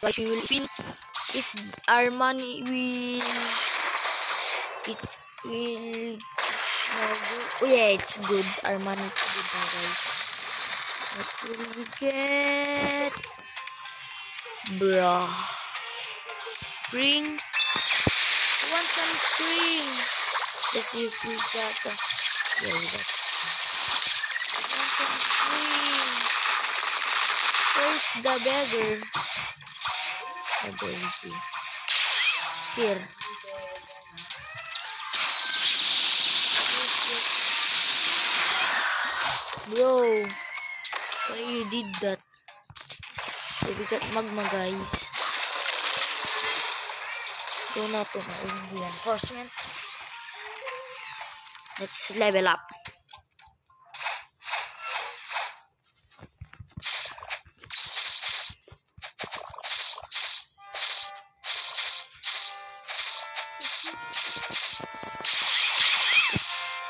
Guys, we will win if our money will oh yeah, it's good. Our money is good now, guys. What will we get? Bruh. Spring. I want some spring. Let's see if we got yeah, we got. I want some spring. Where's the beggar? Here. Bro, why you did that? Okay, we got magma, guys. Go now to my reinforcement. Let's level up.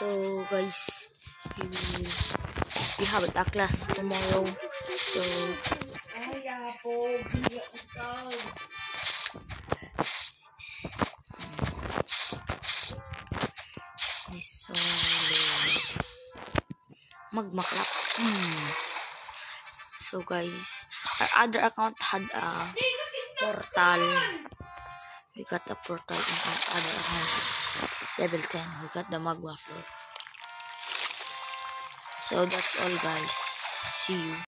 So guys, we have a class tomorrow. So magma clap. So guys, our other account had a portal. We got a portal in our other account. Level 10. We got the magma floor. So that's all, guys. See you.